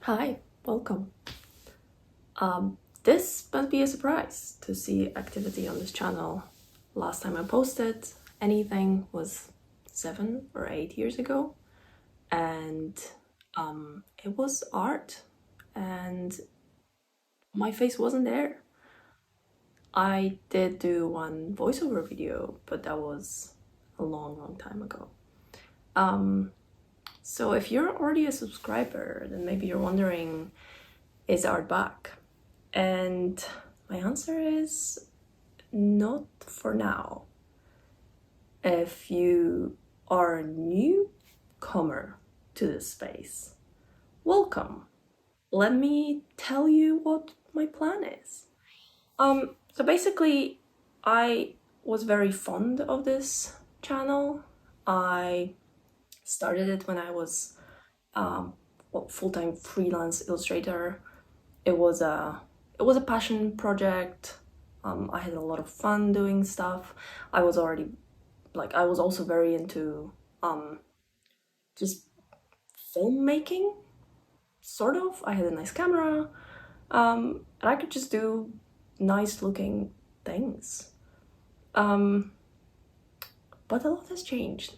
Hi, welcome. This must be a surprise to see activity on this channel. Last time I posted anything was 7 or 8 years ago, and it was art, and my face wasn't there. I did do one voiceover video, but that was a long time ago. So if you're already a subscriber, then maybe you're wondering, is art back? And my answer is not for now. If you are a newcomer to this space, welcome. Let me tell you what my plan is. So basically, I was very fond of this channel. I started it when I was full-time freelance illustrator. It was a passion project. I had a lot of fun doing stuff. I was also very into just filmmaking, sort of. I had a nice camera, and I could just do nice looking things. But a lot has changed.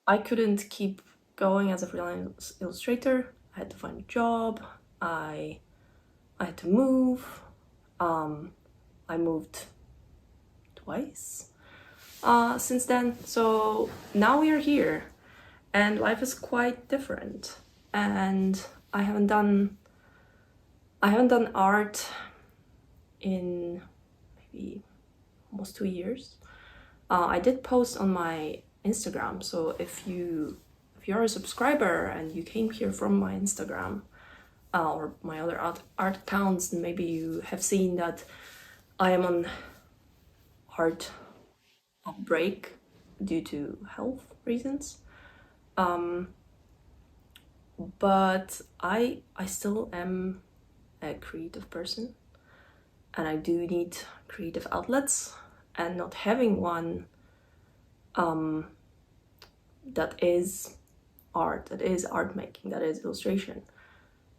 I couldn't keep going as a freelance illustrator. I had to find a job. I had to move. I moved twice since then. So now we are here, and life is quite different. And I haven't done art in maybe almost 2 years. I did post on my Instagram, so if you're a subscriber and you came here from my Instagram or my other art accounts, then maybe you have seen that I am on art break due to health reasons. But I still am a creative person, and I do need creative outlets, and not having one that is art, that is art making, that is illustration,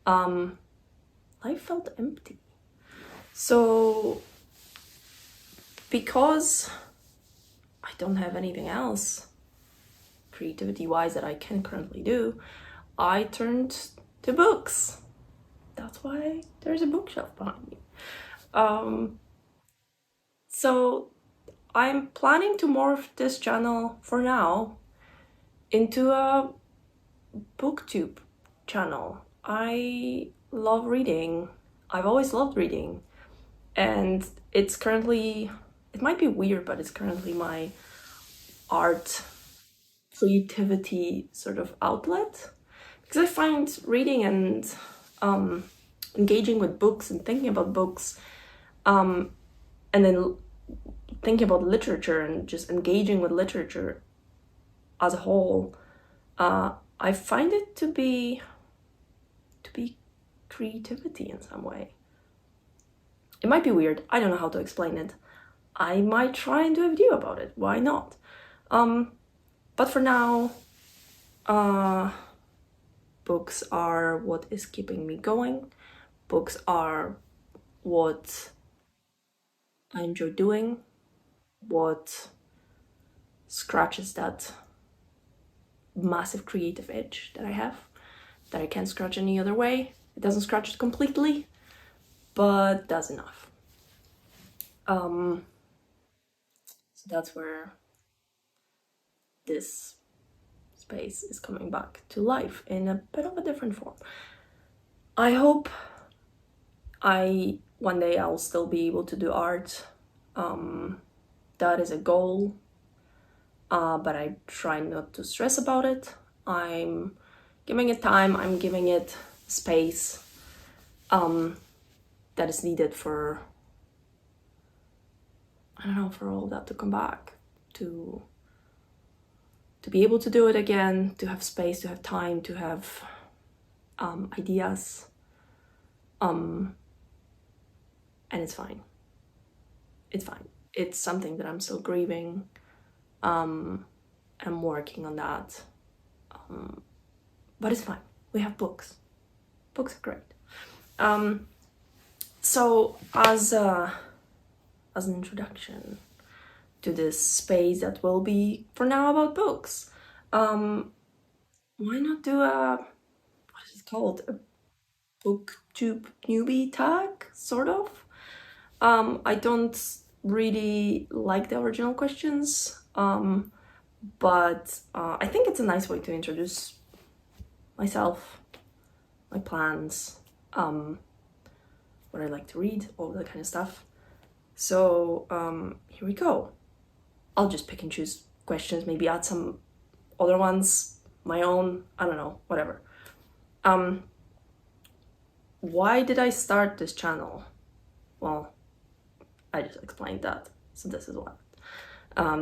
life felt empty. So because I don't have anything else creativity wise that I can currently do, I turned to books. That's why there's a bookshelf behind me. So I'm planning to morph this channel for now into a Booktube channel. I love reading. I've always loved reading, and it might be weird, but it's currently my art creativity sort of outlet, because I find reading and engaging with books and thinking about books, and then thinking about literature and just engaging with literature as a whole, I find it to be creativity in some way. It might be weird. I don't know how to explain it. I might try and do a video about it. Why not? But for now, books are what is keeping me going. Books are what I enjoy doing, what scratches that massive creative itch that I have, that I can't scratch any other way. It doesn't scratch it completely, but does enough. So that's where this space is coming back to life in a bit of a different form. I hope one day I'll still be able to do art. That is a goal, but I try not to stress about it. I'm giving it time, I'm giving it space that is needed for, I don't know, for all that to come back, to be able to do it again, to have space, to have time, to have ideas, and it's fine. It's fine. It's something that I'm still grieving. I'm working on that, but it's fine. we have books. Books are great. So as an introduction to this space that will be for now about books, why not do what is it called? A Booktube newbie tag, sort of. I don't really like the original questions, but I think it's a nice way to introduce myself, my plans, what I like to read, all that kind of stuff. So here we go. I'll just pick and choose questions, maybe add some other ones, my own, I don't know, whatever. Why did I start this channel? Well, I just explained that, so this is what.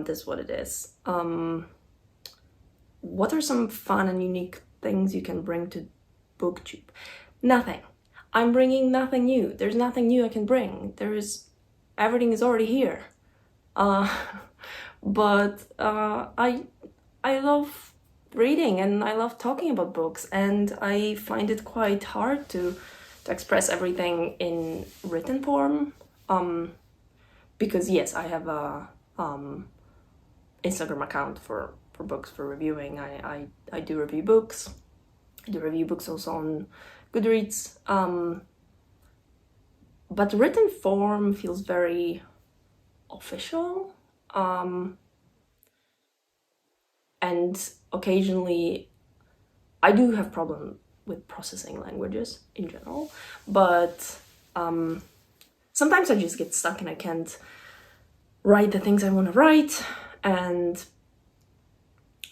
This is what it is. What are some fun and unique things you can bring to Booktube? Nothing. I'm bringing nothing new. There's nothing new I can bring. Everything is already here. But I love reading and I love talking about books, and I find it quite hard to express everything in written form. Because yes, I have a Instagram account for books, for reviewing. I do review books. I do review books also on Goodreads. But written form feels very official. And occasionally I do have problem with processing languages in general, but sometimes I just get stuck and I can't write the things I want to write, and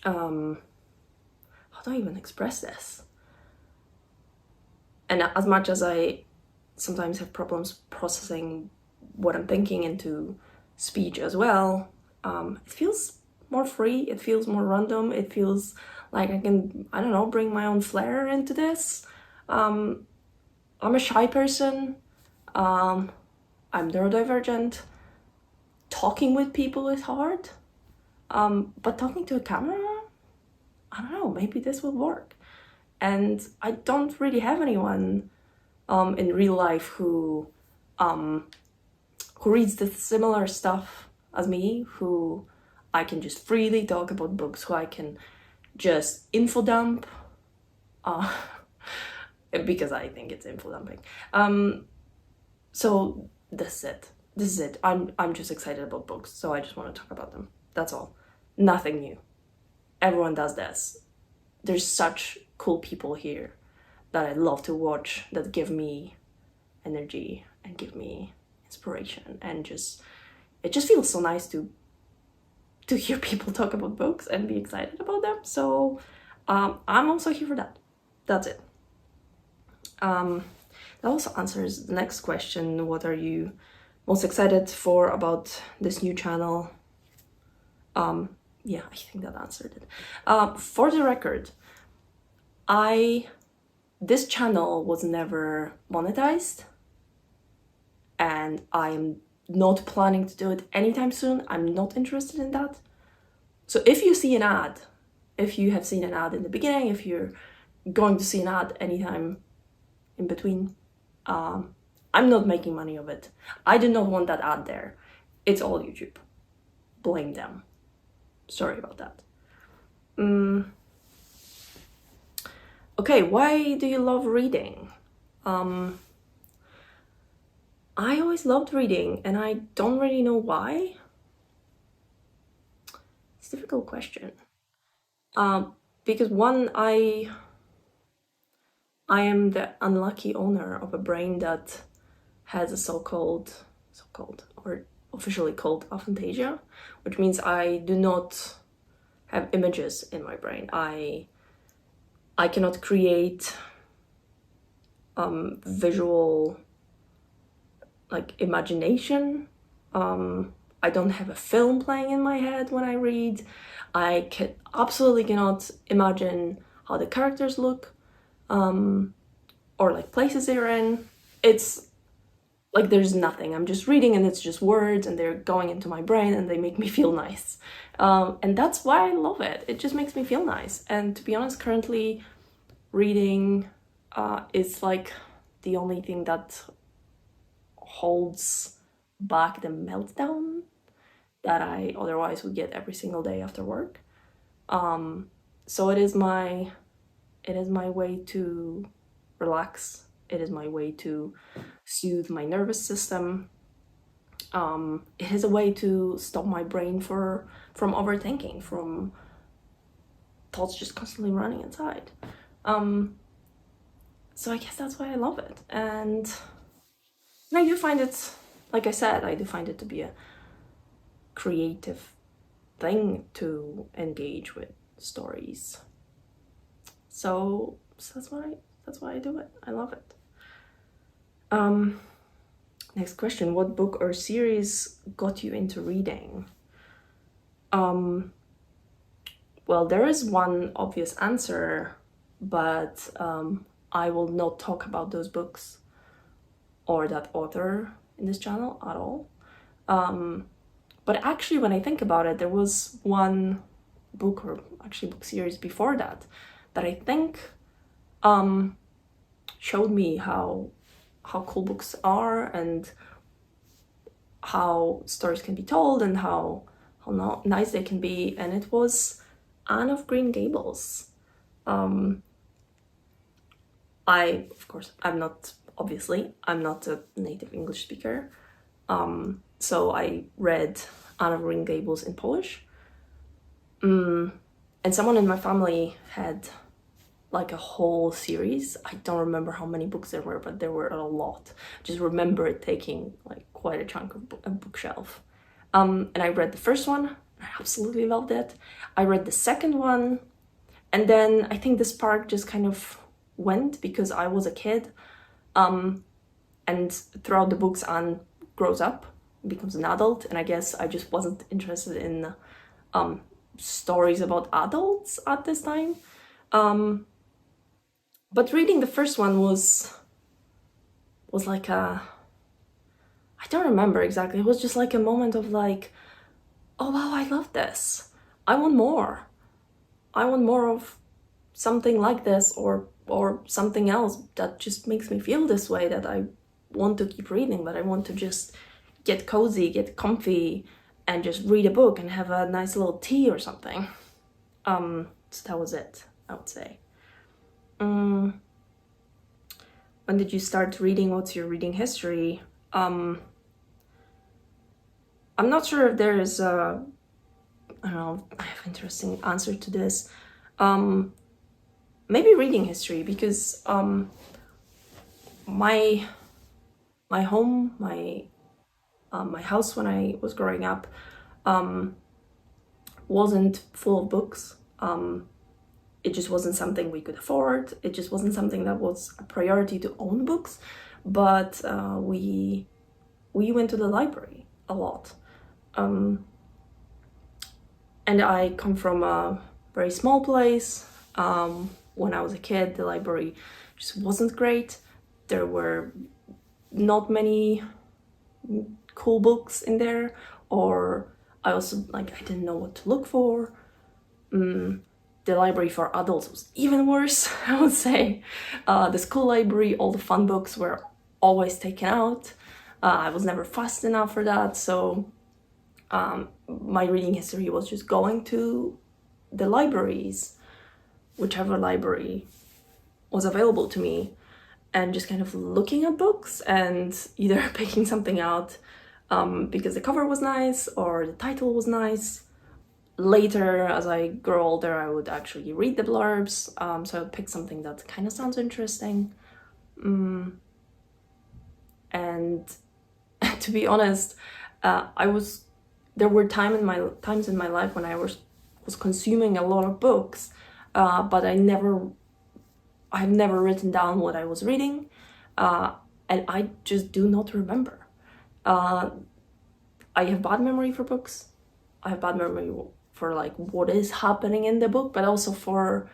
how do I even express this? And as much as I sometimes have problems processing what I'm thinking into speech as well, it feels more free, it feels more random, it feels like I can, I don't know, bring my own flair into this. I'm a shy person, I'm neurodivergent. Talking with people is hard, but talking to a camera, I don't know, maybe this will work. And I don't really have anyone in real life who reads the similar stuff as me, who I can just freely talk about books, who I can just info dump, because I think it's info dumping. So this is it. I'm just excited about books, so I just want to talk about them. That's all. Nothing new. Everyone does this. There's such cool people here that I love to watch, that give me energy and give me inspiration, and it just feels so nice to hear people talk about books and be excited about them. So I'm also here for that. That's it. That also answers the next question. What are you most excited for about this new channel? Yeah, I think that answered it. For the record, this channel was never monetized, and I'm not planning to do it anytime soon. I'm not interested in that. So if you see an ad, if you have seen an ad in the beginning, if you're going to see an ad anytime in between, I'm not making money of it. I do not want that ad there. It's all YouTube. Blame them. Sorry about that. Okay, why do you love reading? I always loved reading, and I don't really know why. It's a difficult question. Because one, I am the unlucky owner of a brain that has a so-called or officially called aphantasia, which means I do not have images in my brain. I cannot create visual, like, imagination. I don't have a film playing in my head when I read. I absolutely cannot imagine how the characters look, or like places they're in. It's like there's nothing. I'm just reading and it's just words and they're going into my brain and they make me feel nice. And that's why I love it. It just makes me feel nice. And to be honest, currently reading is like the only thing that holds back the meltdown that I otherwise would get every single day after work. So it is my way to relax. It is my way to soothe my nervous system. It is a way to stop my brain from overthinking, from thoughts just constantly running inside. So I guess that's why I love it. And I do find it, like I said, I do find it to be a creative thing to engage with stories. So that's why I do it. I love it. Next question. What book or series got you into reading? Well, there is one obvious answer, but I will not talk about those books or that author in this channel at all. But actually, when I think about it, there was one book, or actually book series before that I think showed me how cool books are and how stories can be told and how nice they can be, and it was Anne of Green Gables. I'm not a native English speaker, so I read Anne of Green Gables in Polish, and someone in my family had like a whole series. I don't remember how many books there were, but there were a lot. Just remember it taking like quite a chunk of a bookshelf. And I read the first one. I absolutely loved it. I read the second one, and then I think the spark just kind of went because I was a kid. And throughout the books, Anne grows up, becomes an adult, and I guess I just wasn't interested in stories about adults at this time. But reading the first one was like I don't remember exactly. It was just like a moment of like, oh wow, I love this. I want more. I want more of something like this or something else that just makes me feel this way, that I want to keep reading, but I want to just get cozy, get comfy, and just read a book and have a nice little tea or something. So that was it, I would say. When did you start reading? What's your reading history? I'm not sure if there is I don't know, I have an interesting answer to this. Maybe reading history, because my home, my house when I was growing up wasn't full of books. It just wasn't something we could afford. It just wasn't something that was a priority to own books. But we went to the library a lot. And I come from a very small place. When I was a kid, the library just wasn't great. There were not many cool books in there, or I didn't know what to look for. The library for adults was even worse, I would say. The school library, all the fun books were always taken out. I was never fast enough for that, so my reading history was just going to the libraries, whichever library was available to me, and just kind of looking at books and either picking something out because the cover was nice or the title was nice. Later, as I grow older, I would actually read the blurbs, so I would pick something that kind of sounds interesting. And to be honest, there were times in my life when I was consuming a lot of books, but I've never written down what I was reading, and I just do not remember. I have bad memory for books. I have bad memory for like what is happening in the book, but also for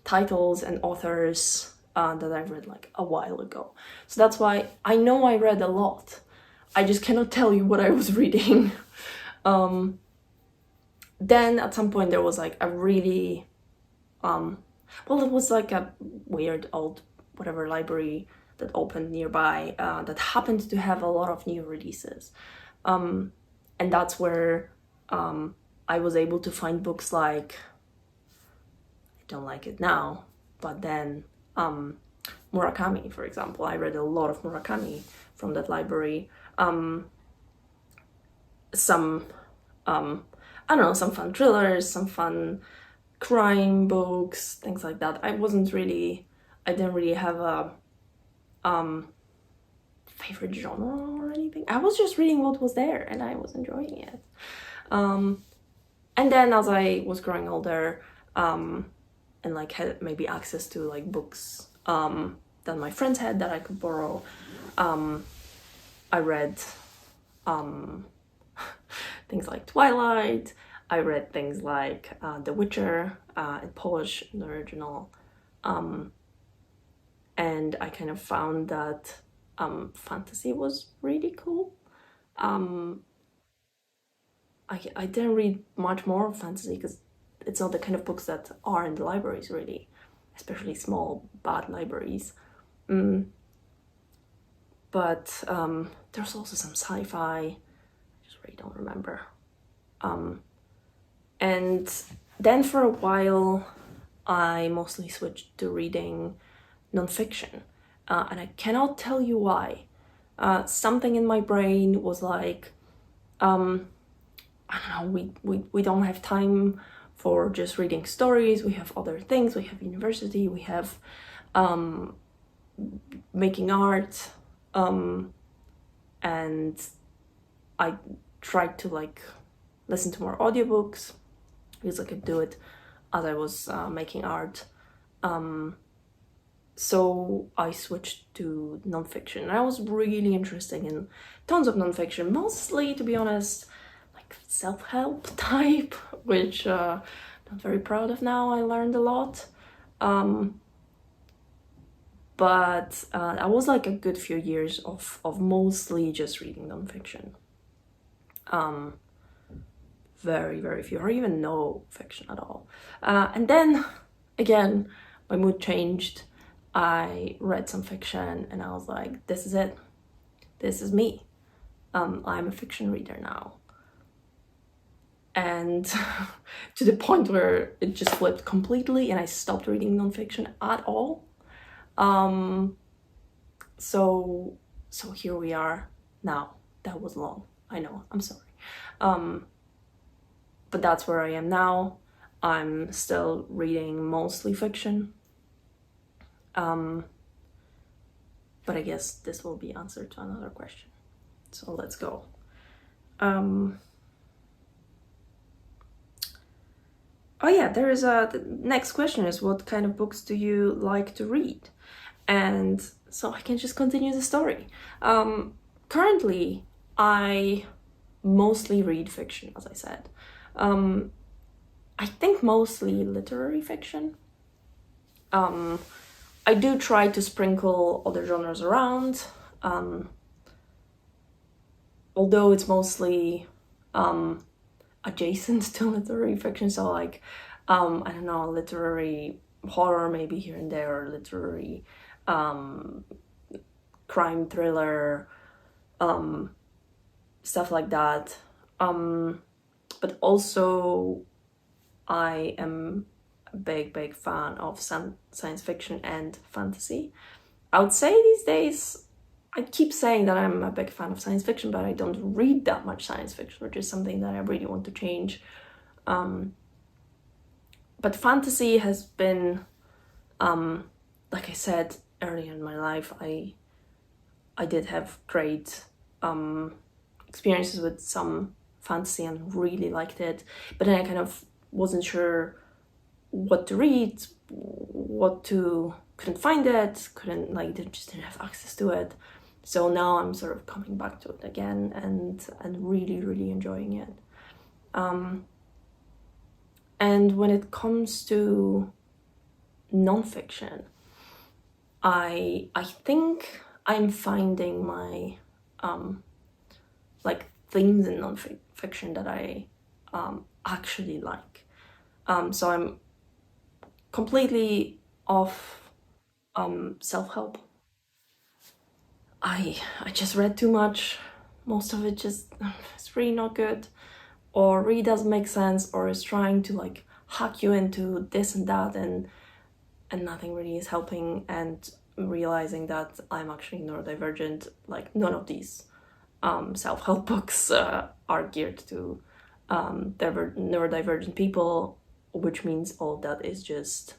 titles and authors that I've read like a while ago. So that's why I know I read a lot. I just cannot tell you what I was reading. Then at some point there was like a really well, it was like a weird old whatever library that opened nearby that happened to have a lot of new releases. And that's where I was able to find books like, I don't like it now, but then Murakami, for example. I read a lot of Murakami from that library. Some, I don't know, some fun thrillers, some fun crime books, things like that. I didn't really have a favorite genre or anything. I was just reading what was there and I was enjoying it. And then as I was growing older, and like had maybe access to like books that my friends had that I could borrow, I read things like Twilight. I read things like The Witcher in Polish, in the original. And I kind of found that fantasy was really cool. I didn't read much more of fantasy because it's not the kind of books that are in the libraries, really, especially small, bad libraries. But there's also some sci-fi. I just really don't remember. And then for a while, I mostly switched to reading nonfiction. And I cannot tell you why. Something in my brain was like, I don't know, we don't have time for just reading stories. We have other things. We have university. We have making art. And I tried to like listen to more audiobooks because I could do it as I was making art. So I switched to nonfiction. I was really interested in tons of nonfiction, mostly, to be honest, like self-help type, which I'm not very proud of now. I learned a lot. But I was like a good few years of mostly just reading nonfiction. Very, very few, or even no fiction at all. And then, again, my mood changed. I read some fiction and I was like, this is it. This is me. I'm a fiction reader now. And to the point where it just flipped completely and I stopped reading nonfiction at all. So here we are now. That was long. I know, I'm sorry. But that's where I am now. I'm still reading mostly fiction. But I guess this will be answer to another question. So let's go. Oh yeah, there is the next question is, what kind of books do you like to read? And so I can just continue the story. Currently, I mostly read fiction, as I said. I think mostly literary fiction. I do try to sprinkle other genres around, although it's mostly adjacent to literary fiction. So like, I don't know, literary horror maybe here and there, or literary crime thriller, stuff like that. But also I am a big fan of science fiction and fantasy. I would say these days, I keep saying that I'm a big fan of science fiction, but I don't read that much science fiction, which is something that I really want to change. But fantasy has been, like I said earlier in my life, I did have great experiences with some fantasy and really liked it, but then I kind of wasn't sure what to read, couldn't find it, just didn't have access to it. So now I'm sort of coming back to it again and really enjoying it. And when it comes to nonfiction, I think I'm finding my themes in nonfiction that I actually like. So I'm completely off self-help. I just read too much. Most of it just it's really not good, or really doesn't make sense, or is trying to like hack you into this and that, and nothing really is helping. And realizing that I'm actually neurodivergent, like none of these self-help books are geared to neurodivergent people, which means all of that is just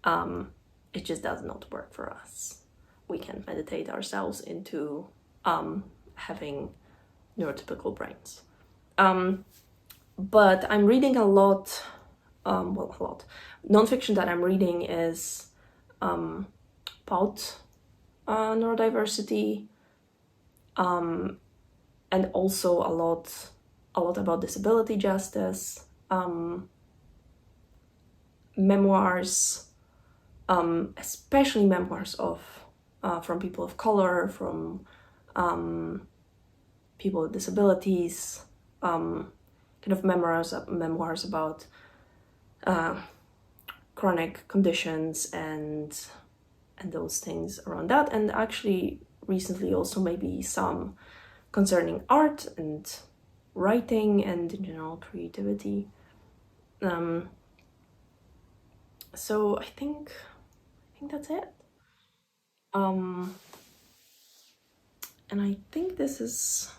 it just does not work for us. We can meditate ourselves into having neurotypical brains. But I'm reading a lot, nonfiction that I'm reading is about neurodiversity, and also a lot about disability justice, memoirs, especially memoirs of from people of color, from people with disabilities, kind of memoirs about chronic conditions and those things around that. And actually recently also maybe some concerning art and writing and in general creativity. So I think that's it. And I think this is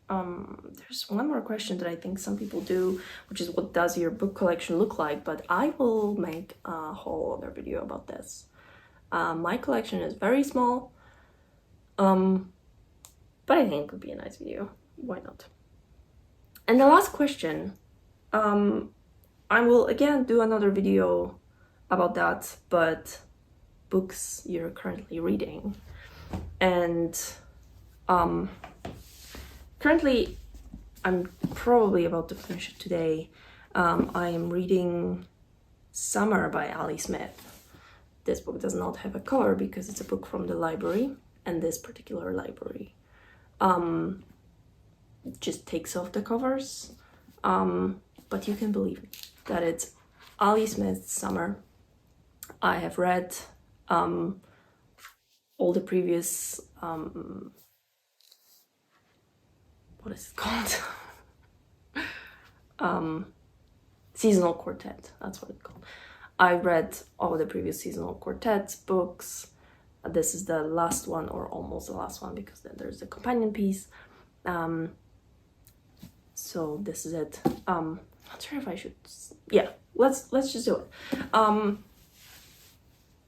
there's one more question that I think some people do, which is what does your book collection look like? But I will make a whole other video about this. My collection is very small, but I think it could be a nice video. Why not? And the last question, I will again do another video about that, but books you're currently reading. And currently I'm probably about to finish it today. I am reading Summer by Ali Smith. This book does not have a cover because it's a book from the library, and this particular library just takes off the covers, but you can believe me that it's Ali Smith's Summer. I have read all the previous what is it called? Seasonal Quartet, that's what it's called. I read all the previous Seasonal Quartet books. This is the last one, or almost the last one, because then there's a companion piece. So this is it. Not sure if I should, yeah, let's just do it.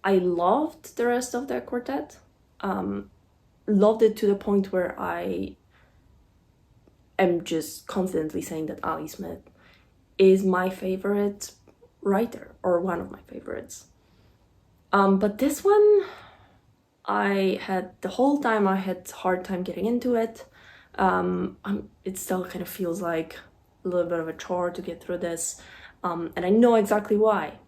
I loved the rest of that quartet. Loved it to the point where I am just confidently saying that Ali Smith is my favorite writer, or one of my favorites. But this one, I had the whole time I had a hard time getting into it. It still kind of feels like a little bit of a chore to get through this, and I know exactly why.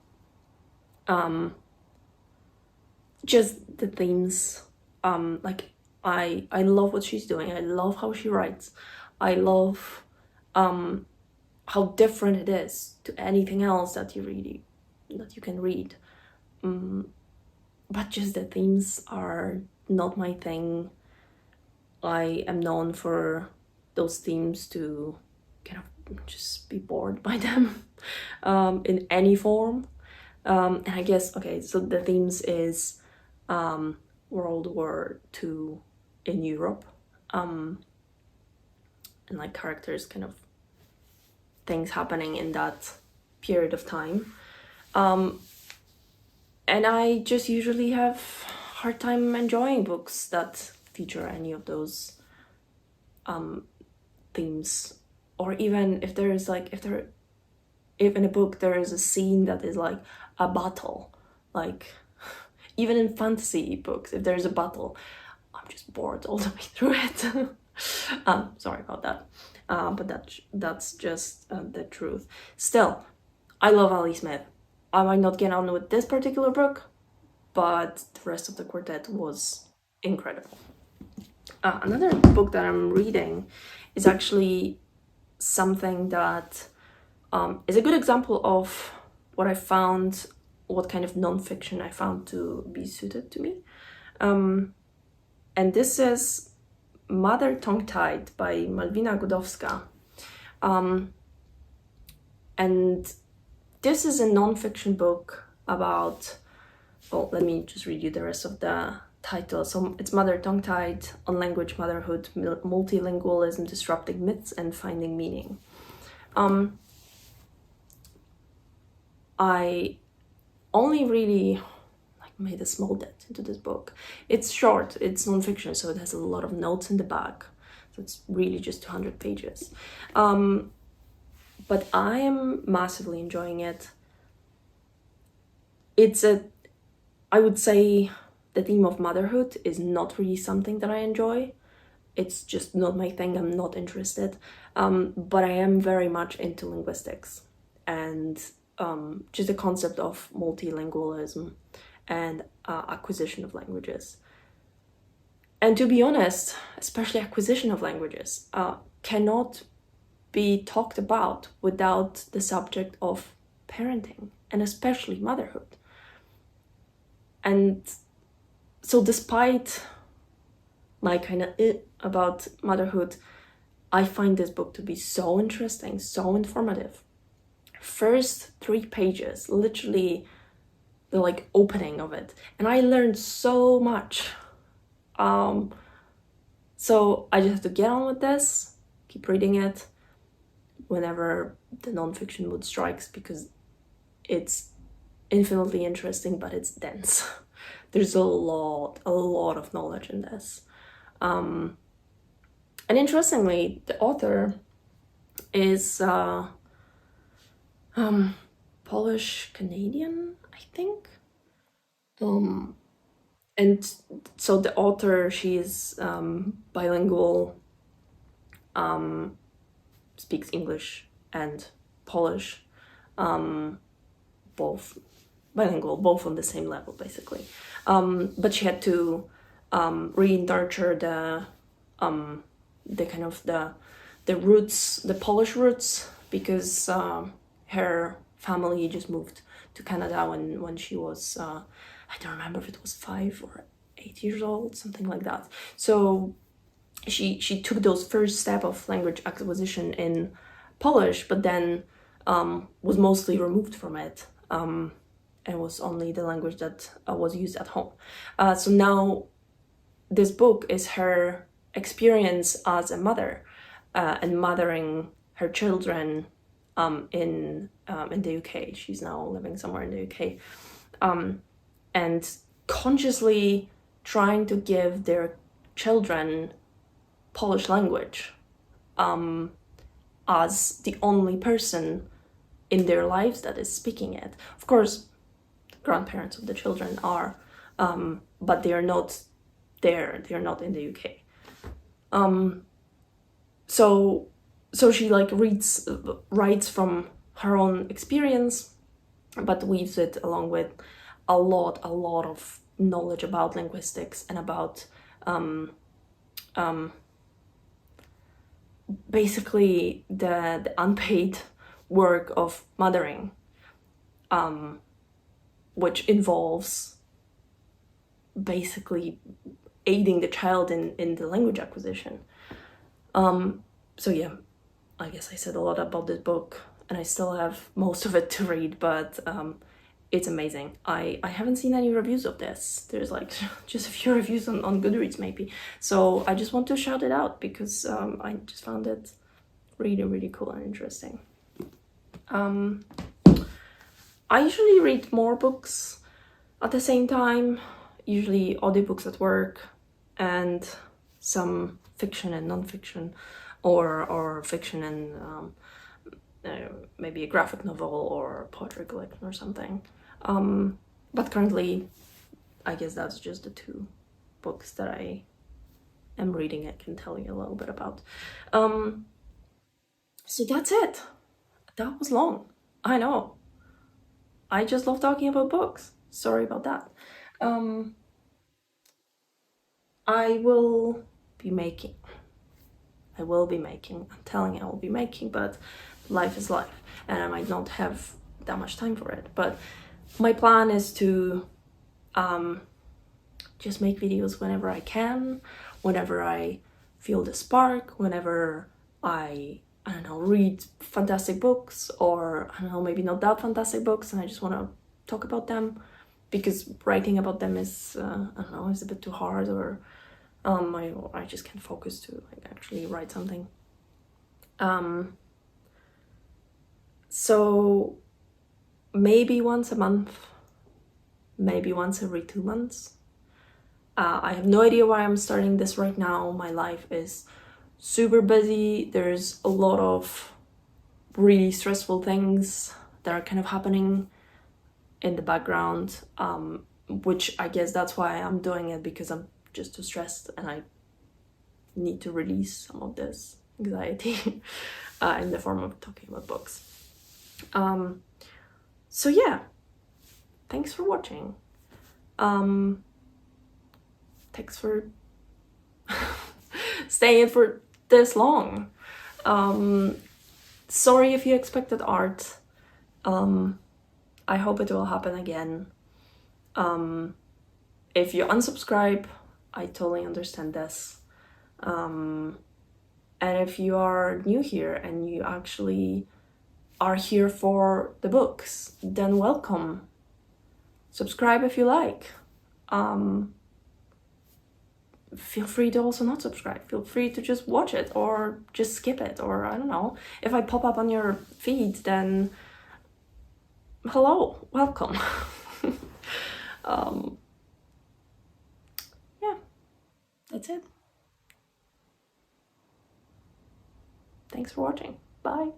Just the themes, like I love what she's doing. I love how she writes. I love how different it is to anything else that you can read. But just the themes are not my thing. I am known for those themes to kind of just be bored by them in any form. And I guess, okay, so the themes is World War II in Europe, and like characters, kind of things happening in that period of time. And I just usually have hard time enjoying books that feature any of those themes, or even if there is like, if in a book there is a scene that is like a battle, like even in fantasy books, if there's a battle, I'm just bored all the way through it. Sorry about that, but that's just the truth. Still, I love Ali Smith. I might not get on with this particular book, but the rest of the quartet was incredible. Another book that I'm reading is actually something that is a good example of what I found what kind of nonfiction I found to be suited to me. And this is Mother Tongue-Tied by Malwina Godowska. And this is a nonfiction book about, well, let me just read you the rest of the title. So it's Mother Tongue-Tied on Language, Motherhood, Multilingualism, Disrupting Myths and Finding Meaning. I only really made a small dent into this book. It's short, it's nonfiction, so it has a lot of notes in the back. So it's really just 200 pages. But I am massively enjoying it. I would say the theme of motherhood is not really something that I enjoy. It's just not my thing, I'm not interested. But I am very much into linguistics and just the concept of multilingualism and acquisition of languages. And to be honest, especially acquisition of languages, cannot be talked about without the subject of parenting and especially motherhood. And so despite my kind of about motherhood, I find this book to be so interesting, so informative. First 3 pages, literally the opening of it, and I learned so much. So I just have to get on with this, keep reading it whenever the nonfiction mood strikes, because it's infinitely interesting, but it's dense. There's a lot of knowledge in this. And interestingly, the author is Polish Canadian, I think. And so the author, she is bilingual, speaks English and Polish, both bilingual, both on the same level basically. But she had to really nurture the kind of the roots, the Polish roots, because her family just moved to Canada when she was I don't remember if it was 5 or 8 years old, something like that. So she took those first step of language acquisition in Polish, but then was mostly removed from it, and was only the language that was used at home. So now this book is her experience as a mother, and mothering her children in the UK. She's now living somewhere in the UK. And consciously trying to give their children Polish language as the only person in their lives that is speaking it. Of course, the grandparents of the children are, but they are not there. They are not in the UK. So she writes from her own experience, but weaves it along with a lot of knowledge about linguistics and about basically the unpaid work of mothering, which involves basically aiding the child in the language acquisition. So yeah, I guess I said a lot about this book, and I still have most of it to read, but it's amazing. I haven't seen any reviews of this. There's just a few reviews on Goodreads maybe. So I just want to shout it out because I just found it really cool and interesting. I usually read more books at the same time, usually audiobooks at work, and some fiction and non-fiction, or fiction and maybe a graphic novel or poetry collection or something. But currently, I guess that's just the 2 books that I am reading. I can tell you a little bit about. So that's it. That was long. I know. I just love talking about books. Sorry about that. I will be making. I'm telling you I will be making, but life is life, and I might not have that much time for it. But my plan is to just make videos whenever I can, whenever I feel the spark, whenever I don't know, read fantastic books, or I don't know, maybe not that fantastic books, and I just want to talk about them, because writing about them is I don't know, is a bit too hard, or I just can't focus to like actually write something. So maybe once a month, maybe once every 2 months. I have no idea why I'm starting this right now. My life is super busy. There's a lot of really stressful things that are kind of happening in the background, which I guess that's why I'm doing it, because I'm just too stressed and I need to release some of this anxiety in the form of talking about books. So yeah, thanks for watching. Thanks for staying for this long. Sorry if you expected art. I hope it will happen again. If you unsubscribe, I totally understand this. And if you are new here and you actually are here for the books, then welcome. Subscribe if you like. Feel free to also not subscribe. Feel free to just watch it or just skip it, or I don't know. If I pop up on your feed, then hello, welcome. Yeah, that's it. Thanks for watching. Bye.